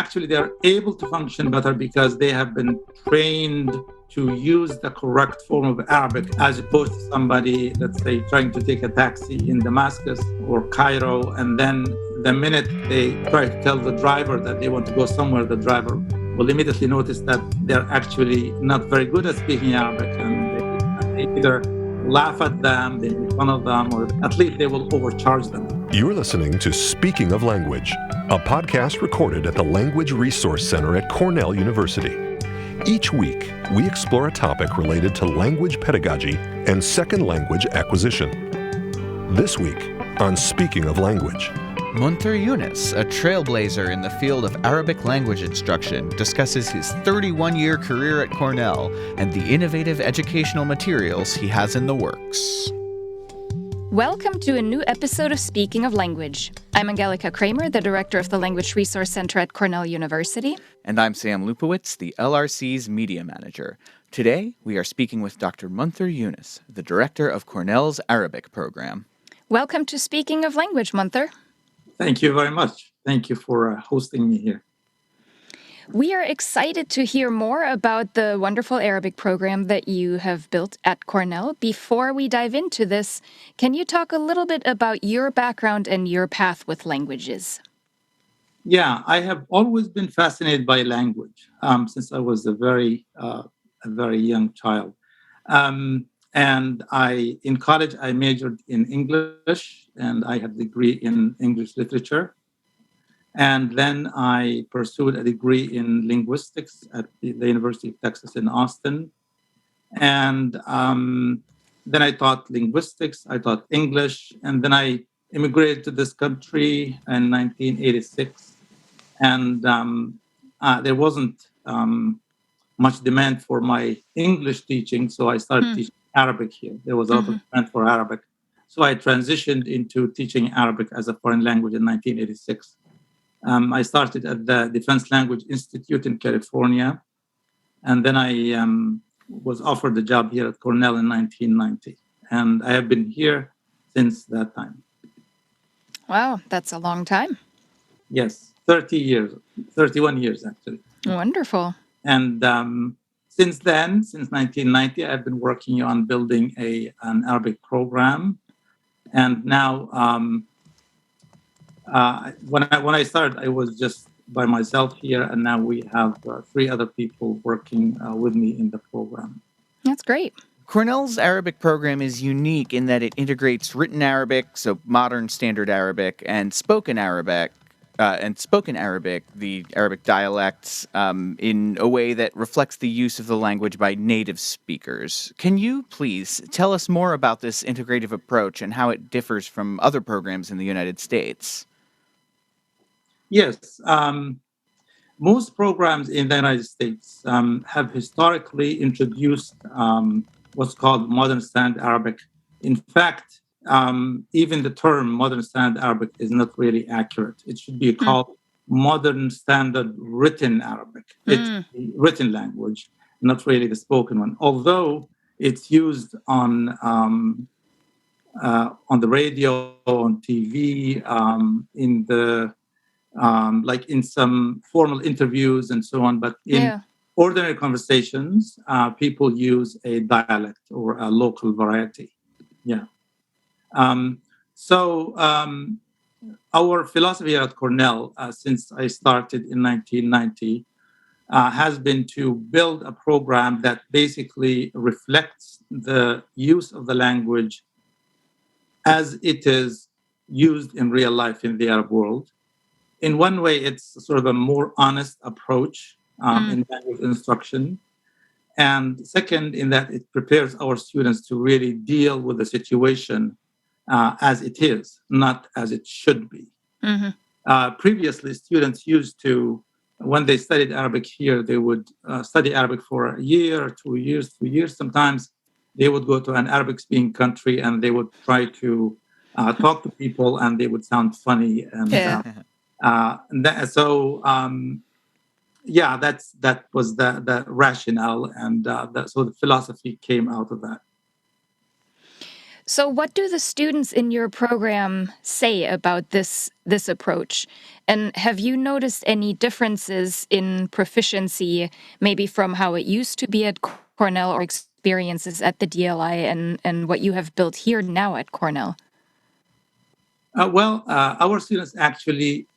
actually they're able to function better because they have been trained to use the correct form of Arabic, as opposed to somebody, let's say, trying to take a taxi in Damascus or Cairo, and then the minute they try to tell the driver that they want to go somewhere, the driver will immediately notice that they're actually not very good at speaking Arabic, and they either laugh at them, they make fun of them, or at least they will overcharge them. You're listening to Speaking of Language, a podcast recorded at the Language Resource Center at Cornell University. Each week, we explore a topic related to language pedagogy and second language acquisition. This week on Speaking of Language, Munther Younes, a trailblazer in the field of Arabic language instruction, discusses his 31-year career at Cornell and the innovative educational materials he has in the works. Welcome to a new episode of Speaking of Language. I'm Angelica Kramer, the director of the Language Resource Center at Cornell University. And I'm Sam Lupowitz, the LRC's media manager. Today, we are speaking with Dr. Munther Younes, the director of Cornell's Arabic program. Welcome to Speaking of Language, Munther. Thank you very much. Thank you for hosting me here. We are excited to hear more about the wonderful Arabic program that you have built at Cornell. Before we dive into this, can you talk a little bit about your background and your path with languages? Yeah, I have always been fascinated by language since I was a very young child. And in college, I majored in English, and I had a degree in English literature. And then I pursued a degree in linguistics at the University of Texas in Austin. And then I taught linguistics, I taught English, and then I immigrated to this country in 1986. And there wasn't much demand for my English teaching, so I started teaching Arabic here. There was a lot of demand for Arabic. So I transitioned into teaching Arabic as a foreign language in 1986. I started at the Defense Language Institute in California, and then I was offered the job here at Cornell in 1990. And I have been here since that time. Wow, that's a long time. Yes, 31 years actually. Wonderful. And since then, since 1990, I've been working on building an Arabic program. And now, when I started, I was just by myself here, and now we have 3 other people working with me in the program. That's great. Cornell's Arabic program is unique in that it integrates written Arabic, so modern standard Arabic, and spoken Arabic, the Arabic dialects, in a way that reflects the use of the language by native speakers. Can you please tell us more about this integrative approach and how it differs from other programs in the United States? Yes. Most programs in the United States have historically introduced what's called modern standard Arabic. In fact, even the term modern standard Arabic is not really accurate. It should be called modern standard written Arabic. It's the written language, not really the spoken one. Although it's used on the radio, on TV, in the like in some formal interviews and so on, but in ordinary conversations, people use a dialect or a local variety. Yeah. So our philosophy at Cornell, since I started in 1990, has been to build a program that basically reflects the use of the language as it is used in real life in the Arab world. In one way, it's sort of a more honest approach in language instruction. And second, in that it prepares our students to really deal with the situation as it is, not as it should be. Previously, students used to, when they studied Arabic here, they would study Arabic for a year or 2 years, 3 years. Sometimes they would go to an Arabic-speaking country and they would try to talk to people and they would sound funny. And that was the rationale, and so the philosophy came out of that. So, what do the students in your program say about this approach? And have you noticed any differences in proficiency, maybe from how it used to be at Cornell or experiences at the DLI and what you have built here now at Cornell? Our students actually,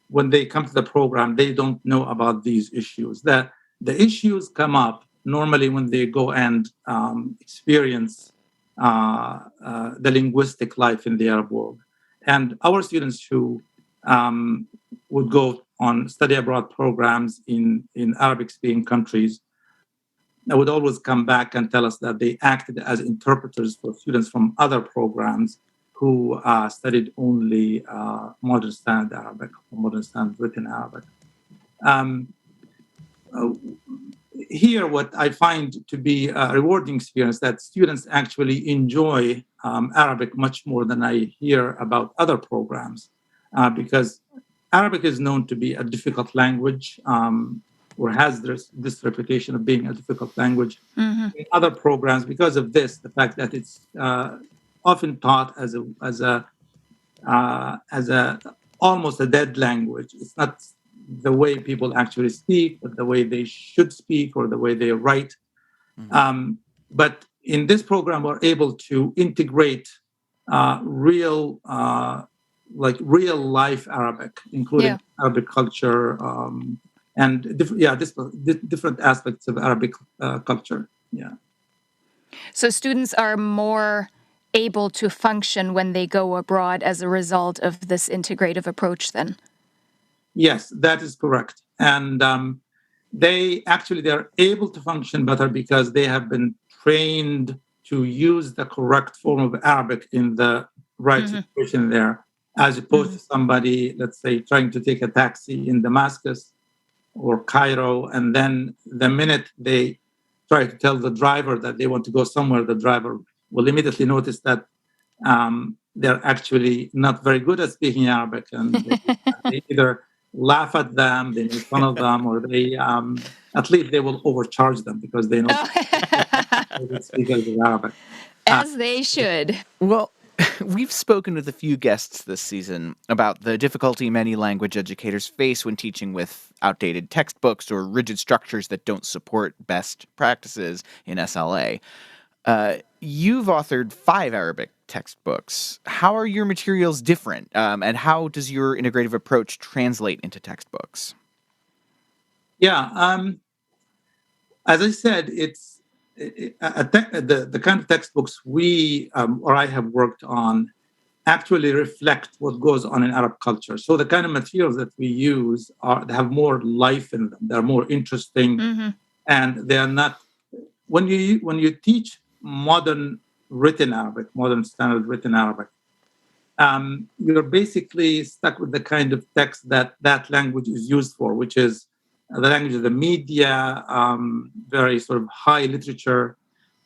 when they come to the program, they don't know about these issues. The issues come up normally when they go and experience the linguistic life in the Arab world. And our students who would go on study abroad programs in Arabic-speaking countries, they would always come back and tell us that they acted as interpreters for students from other programs who studied only modern standard Arabic or modern standard written Arabic. Um, uh, Here, what I find to be a rewarding experience that students actually enjoy Arabic much more than I hear about other programs, because Arabic is known to be a difficult language, or has this reputation of being a difficult language Hmm. in other programs because of this, the fact that it's often taught as a almost a dead language. It's not the way people actually speak, but the way they should speak or the way they write. Mhm. But in this program, we're able to integrate real, real life Arabic, including Yeah. Arabic culture, and different aspects of Arabic culture. Yeah. So, students are more able to function when they go abroad as a result of this integrative approach, then? Yes, that is correct. And they're able to function better because they have been trained to use the correct form of Arabic in the right Hmm. situation there, as opposed Hmm. to somebody, let's say, trying to take a taxi in Damascus or Cairo, and then the minute they try to tell the driver that they want to go somewhere, the driver will immediately notice that they're actually not very good at speaking Arabic, and they either laugh at them, they make fun of them, or they at least they will overcharge them because they know they speak a little Arabic. Uh, As they should. Well, we've spoken with a few guests this season about the difficulty many language educators face when teaching with outdated textbooks or rigid structures that don't support best practices in SLA. You've authored 5 Arabic textbooks. How are your materials different, and how does your integrative approach translate into textbooks? yeah, as I said, it's the kind of textbooks we or I have worked on actually reflect what goes on in Arab culture. So the kind of materials that we use they have more life in them. They're more interesting, Hmm. and they are not. When you teach modern written Arabic, modern standard written Arabic, you're basically stuck with the kind of text that that language is used for, which is the language of the media, very sort of high literature,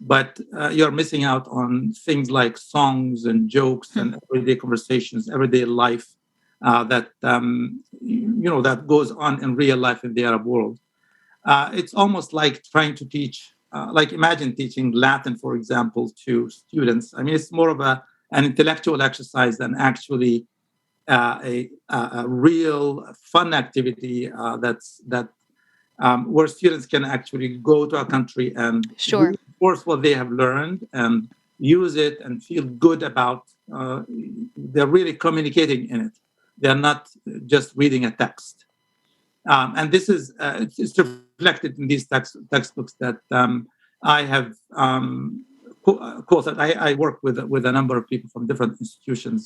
but you're missing out on things like songs and jokes and everyday conversations, everyday life that that goes on in real life in the Arab world. It's almost like trying to teach, like imagine teaching Latin, for example, to students. I mean, it's more of an intellectual exercise than actually a real fun activity where students can actually go to a country and Sure. reinforce what they have learned and use it and feel good about. They're really communicating in it. They're not just reading a text. And this is it's reflected in these textbooks that I have quoted. I work with a number of people from different institutions.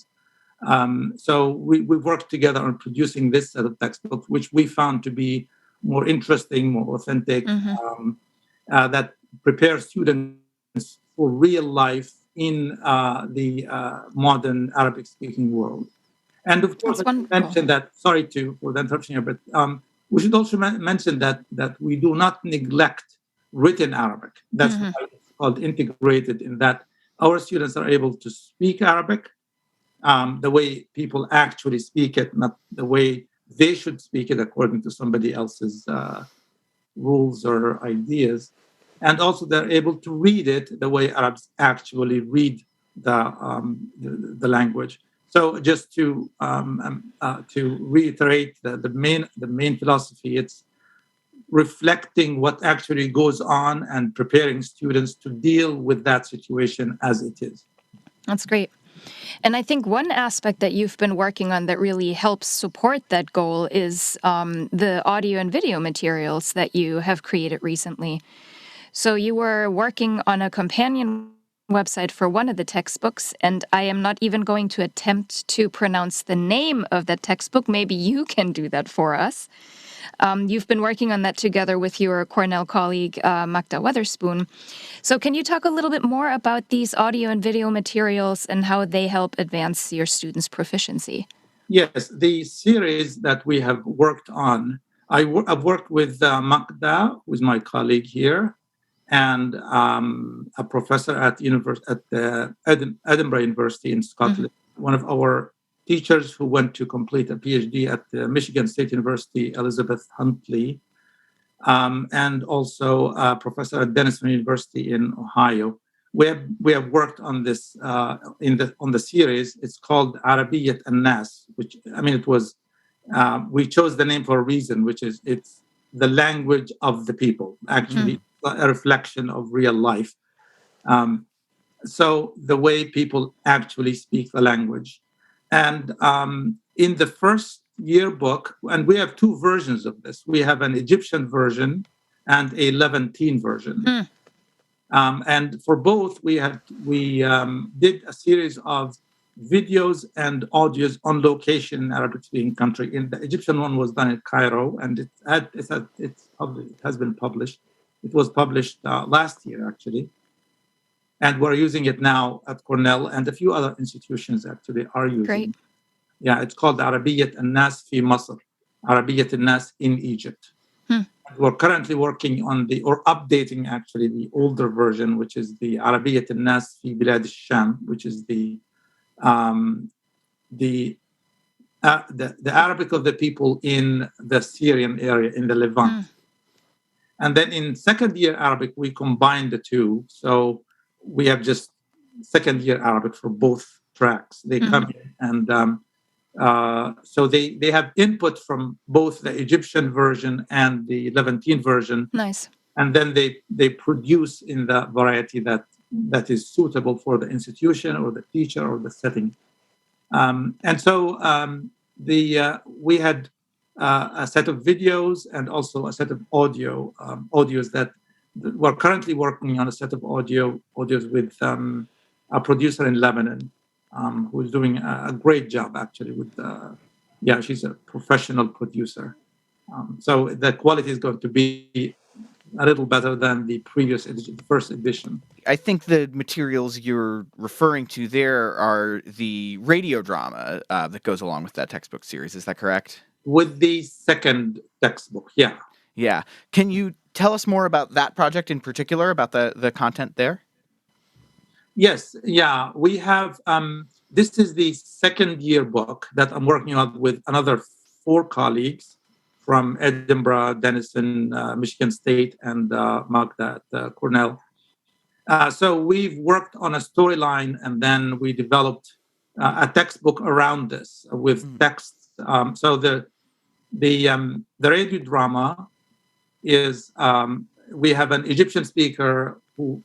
So we've worked together on producing this set of textbooks, which we found to be more interesting, more authentic, Hmm. that prepare students for real life in the modern Arabic-speaking world. And of course, That's I should wonderful. mention that. Sorry for the interruption here, but we should also mention that we do not neglect written Arabic. That's Hmm. why it's called integrated. In that our students are able to speak Arabic the way people actually speak it, not the way they should speak it according to somebody else's rules or ideas. And also, they're able to read it the way Arabs actually read the language. So just to reiterate the main philosophy, it's reflecting what actually goes on and preparing students to deal with that situation as it is. That's great. And I think one aspect that you've been working on that really helps support that goal is the audio and video materials that you have created recently. So you were working on a companion website for one of the textbooks, and I am not even going to attempt to pronounce the name of that textbook. Maybe you can do that for us. You've been working on that together with your Cornell colleague, Magda Weatherspoon. So can you talk a little bit more about these audio and video materials and how they help advance your students' proficiency? Yes, the series that we have worked on, I've worked with Magda, who is my colleague here, and a professor at the Edinburgh University in Scotland, one of our teachers who went to complete a PhD at the Michigan State University, Elizabeth Huntley, and also a professor at Denison University in Ohio. We have worked on this on the series. It's called Arabiyyat an-Nas, which it was. We chose the name for a reason, which is it's the language of the people. Actually, a reflection of real life. So the way people actually speak the language, and in the first yearbook, and we have two versions of this. We have an Egyptian version and a Levantine version. And for both, we did a series of videos and audios on location in Arabic-speaking country. In the Egyptian one was done in Cairo, and it has been published. It was published last year, actually. And we're using it now at Cornell, and a few other institutions actually are using Great. it. Yeah, it's called Arabiyyat an-Nas fi Masr, Arabiyyat an-Nas in Egypt. We're currently working on updating actually the older version, which is the Arabiyyat an-Nas fi Bilad al-Sham, which is the Arabic of the people in the Syrian area, in the Levant. And then in second year Arabic, we combine the two. So we have just second year Arabic for both tracks. They come in and so they have input from both the Egyptian version and the Levantine version. Nice. And then they produce in the variety that is suitable for the institution or the teacher or the setting. And so we had a set of videos and also a set of audios that we're currently working on a set of audios with a producer in Lebanon, who's doing a great job actually she's a professional producer. So the quality is going to be a little better than the previous edition, the first edition. I think the materials you're referring to there are the radio drama that goes along with that textbook series. Is that correct? With the second textbook, yeah. Yeah. Can you tell us more about that project in particular, about the content there? Yes, yeah. We have, this is the second year book that I'm working on with another 4 colleagues from Edinburgh, Denison, Michigan State, and Magda at Cornell. So we've worked on a storyline, and then we developed a textbook around this with texts. So the radio drama is we have an Egyptian speaker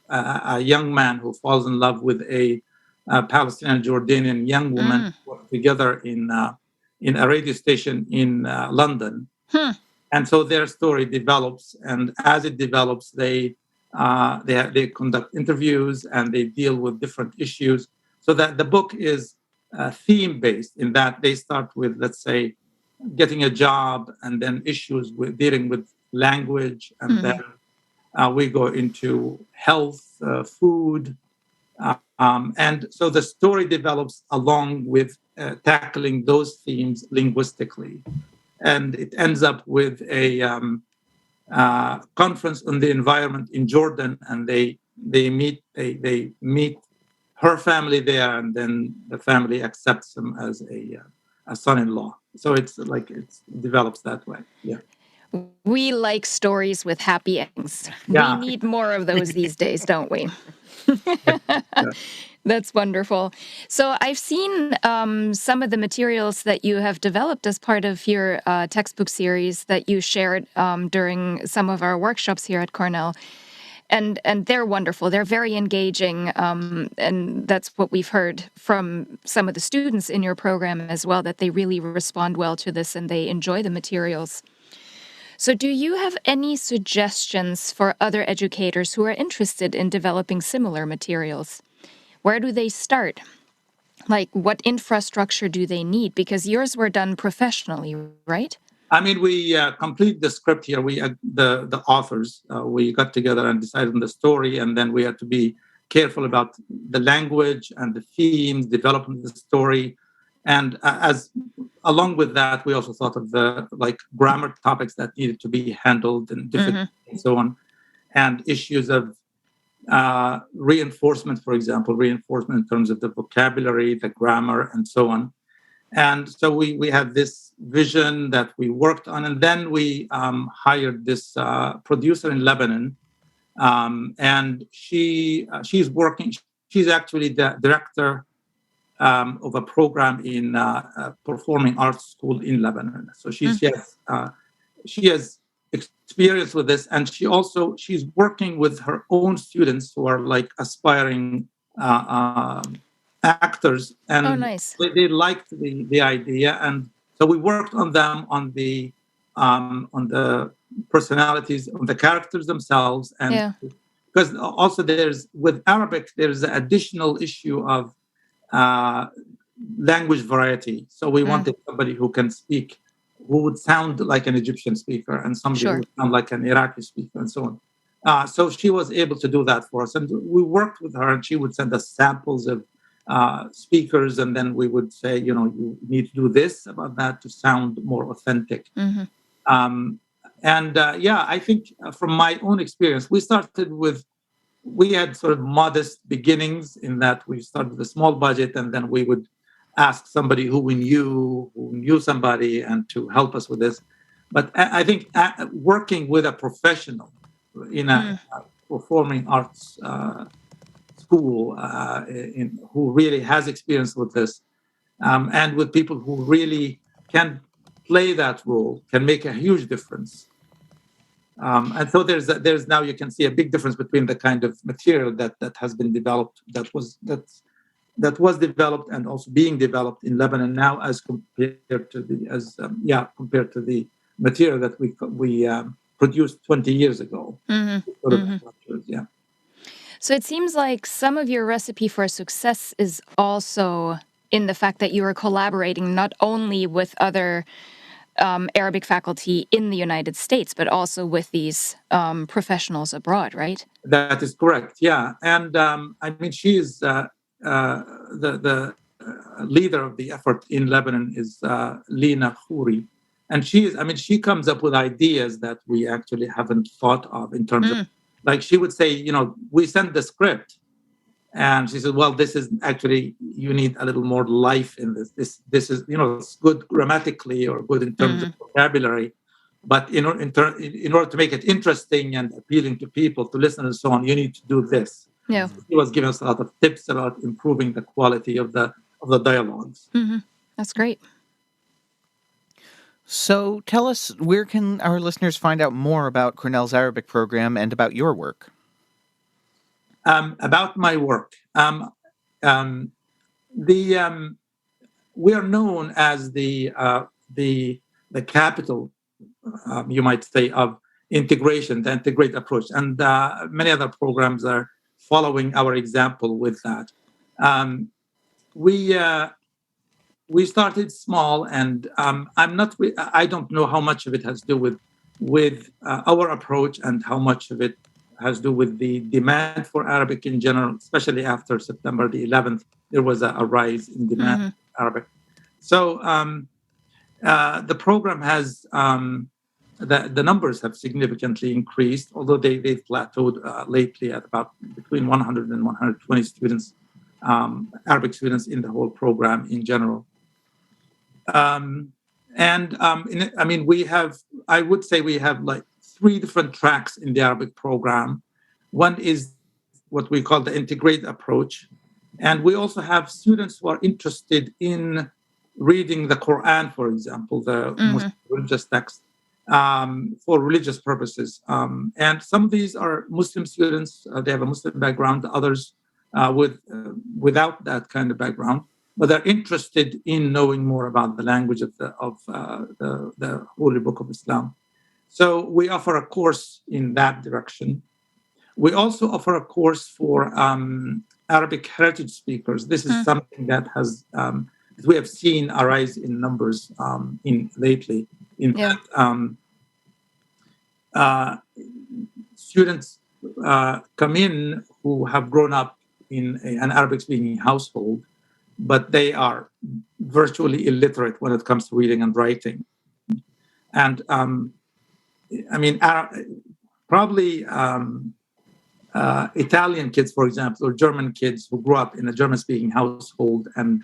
a young man who falls in love with a Palestinian Jordanian young woman together in a radio station in London. And so their story develops, and as it develops, they conduct interviews and they deal with different issues. So that the book is theme based in that they start with, let's say, getting a job, and then issues with dealing with language, and then we go into health, food, and so the story develops along with tackling those themes linguistically, and it ends up with a conference on the environment in Jordan, and they meet her family there, and then the family accepts him as a son-in-law. So it develops that way. Yeah. We like stories with happy endings. Yeah. We need more of those these days, don't we? Yeah. That's wonderful. So I've seen some of the materials that you have developed as part of your textbook series that you shared during some of our workshops here at Cornell. And they're wonderful. They're very engaging, and that's what we've heard from some of the students in your program as well, that they really respond well to this and they enjoy the materials. So do you have any suggestions for other educators who are interested in developing similar materials? Where do they start? Like, what infrastructure do they need? Because yours were done professionally, right? I mean, we complete the script here. We the authors we got together and decided on the story, and then we had to be careful about the language and the themes, developing the story, and as along with that, we also thought of the like grammar topics that needed to be handled and difficult and so on, and issues of reinforcement, for example, reinforcement in terms of the vocabulary, the grammar, and so on. And so we had this vision that we worked on, and then we hired this producer in Lebanon, and she's working. She's actually the director of a program in performing arts school in Lebanon. So she has experience with this, and she's working with her own students who are like aspiring actors, Oh, and nice. they liked the idea, and so we worked on them on the personalities of the characters themselves, and Yeah. because also there's with Arabic there's an additional issue of uh, language variety. So we wanted somebody who can speak, who would sound like an Egyptian speaker, and somebody who Sure. would sound like an Iraqi speaker, and so on. So she was able to do that for us, and we worked with her, and she would send us samples of speakers, and then we would say, you need to do this about that to sound more authentic. Um, and I think from my own experience, we had sort of modest beginnings in that we started with a small budget, and then we would ask somebody who knew somebody, and to help us with this. But I think working with a professional in a performing arts school, who really has experience with this, and with people who really can play that role, can make a huge difference. And so there's now you can see a big difference between the kind of material that has been developed, that was developed and also being developed in Lebanon now, as compared to the material that we produced 20 years ago. Yeah. So it seems like some of your recipe for success is also in the fact that you are collaborating not only with other Arabic faculty in the United States, but also with these professionals abroad, right? That is correct. Yeah, and I mean, she is the leader of the effort in Lebanon is Lina Khouri, and she comes up with ideas that we actually haven't thought of in terms of, like, she would say, we send the script, and she said, well, this is actually, you need a little more life in this. This is, it's good grammatically or good in terms of vocabulary, but in order to make it interesting and appealing to people to listen and so on, you need to do this. Yeah. He was giving us a lot of tips about improving the quality of the dialogues. That's great. So tell us, where can our listeners find out more about Cornell's Arabic program and about your work? About my work, we are known as the capital, you might say, of integration, the integrate approach, and many other programs are following our example with that. We started small, and I don't know how much of it has to do with our approach, and how much of it has to do with the demand for Arabic in general, especially after September the 11th. There was a rise in demand for Arabic. So the program has the numbers have significantly increased, although they've plateaued lately at about between 100 and 120 students, Arabic students in the whole program in general. I would say we have like 3 different tracks in the Arabic program. One is what we call the integrate approach. And we also have students who are interested in reading the Quran, for example, the Muslim religious text, for religious purposes. And some of these are Muslim students. They have a Muslim background. Others without that kind of background, but they're interested in knowing more about the language of the Holy Book of Islam. So we offer a course in that direction. We also offer a course for Arabic heritage speakers. This is something that has we have seen a rise in numbers lately. In fact, students come in who have grown up in an Arabic-speaking household, but they are virtually illiterate when it comes to reading and writing. And probably Italian kids, for example, or German kids who grew up in a German-speaking household and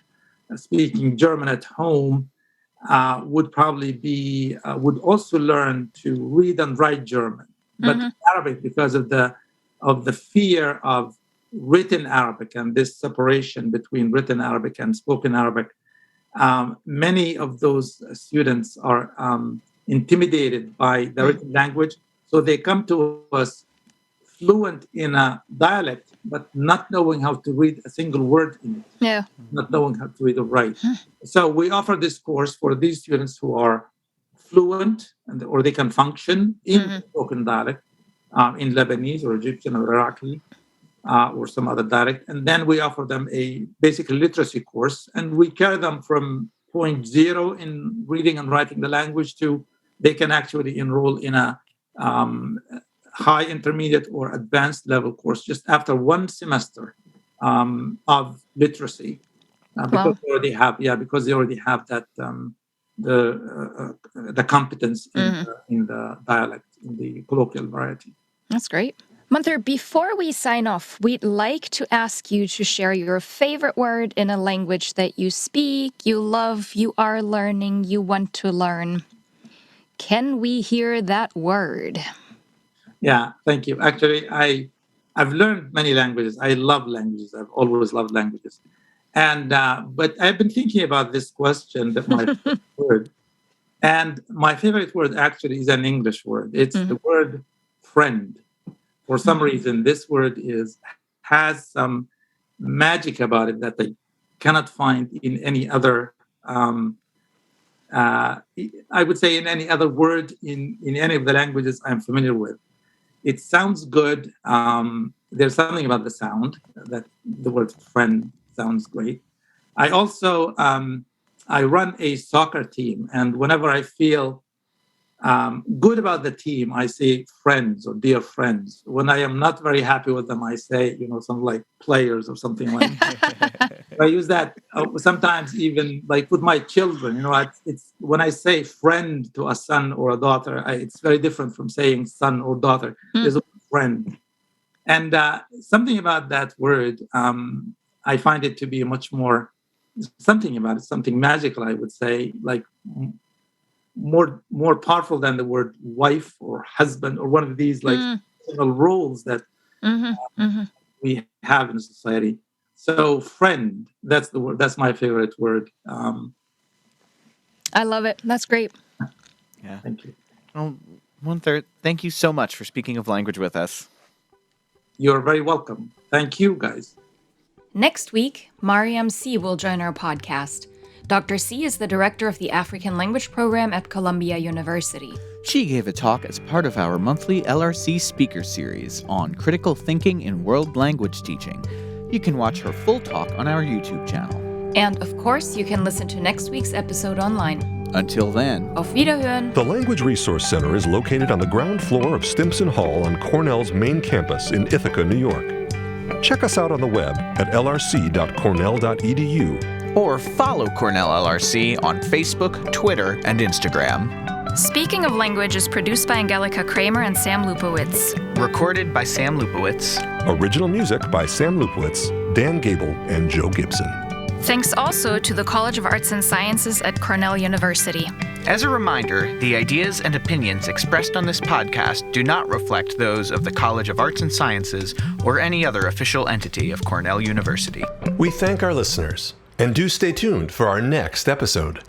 speaking German at home would probably would also learn to read and write German, but Arabic, because of the fear of written Arabic and this separation between written Arabic and spoken Arabic, many of those students are intimidated by the written language, so they come to us fluent in a dialect, but not knowing how to read a single word in it, not knowing how to read or write. So we offer this course for these students who are fluent or they can function in spoken dialect, in Lebanese or Egyptian or Iraqi or some other dialect. And then we offer them a basic literacy course, and we carry them from point zero in reading and writing the language to they can actually enroll in a high, intermediate, or advanced level course just after one semester of literacy, because they already have that the competence in the dialect, in the colloquial variety. That's great. Munther, before we sign off, we'd like to ask you to share your favorite word in a language that you speak, you love, you are learning, you want to learn. Can we hear that word? Yeah, thank you. Actually, I've learned many languages. I love languages. I've always loved languages. And but I've been thinking about this question, that my favorite word. And my favorite word actually is an English word. It's the word friend. For some reason, this word has some magic about it that I cannot find in any other I would say in any other word in any of the languages I'm familiar with. It sounds good. There's something about the sound that the word friend sounds great. I also I run a soccer team, and whenever I feel good about the team, I say friends or dear friends. When I am not very happy with them, I say, something like players or something like that. I use that sometimes even like with my children. It's when I say friend to a son or a daughter, it's very different from saying son or daughter. There's a friend. And something about that word, I find it to be much more, something about it, something magical, I would say, like more powerful than the word wife or husband or one of these like roles that we have in society. So friend, that's the word. That's my favorite word. I love it. That's great. Yeah. Thank you. Well, Munther, thank you so much for speaking of language with us. You're very welcome. Thank you, guys. Next week, Mariam C. will join our podcast. Dr. C is the director of the African Language Program at Columbia University. She gave a talk as part of our monthly LRC speaker series on critical thinking in world language teaching. You can watch her full talk on our YouTube channel. And of course, you can listen to next week's episode online. Until then, Auf Wiederhören! The Language Resource Center is located on the ground floor of Stimson Hall on Cornell's main campus in Ithaca, New York. Check us out on the web at lrc.cornell.edu. or follow Cornell LRC on Facebook, Twitter, and Instagram. Speaking of Language is produced by Angelica Kramer and Sam Lupowitz. Recorded by Sam Lupowitz. Original music by Sam Lupowitz, Dan Gable, and Joe Gibson. Thanks also to the College of Arts and Sciences at Cornell University. As a reminder, the ideas and opinions expressed on this podcast do not reflect those of the College of Arts and Sciences or any other official entity of Cornell University. We thank our listeners, and do stay tuned for our next episode.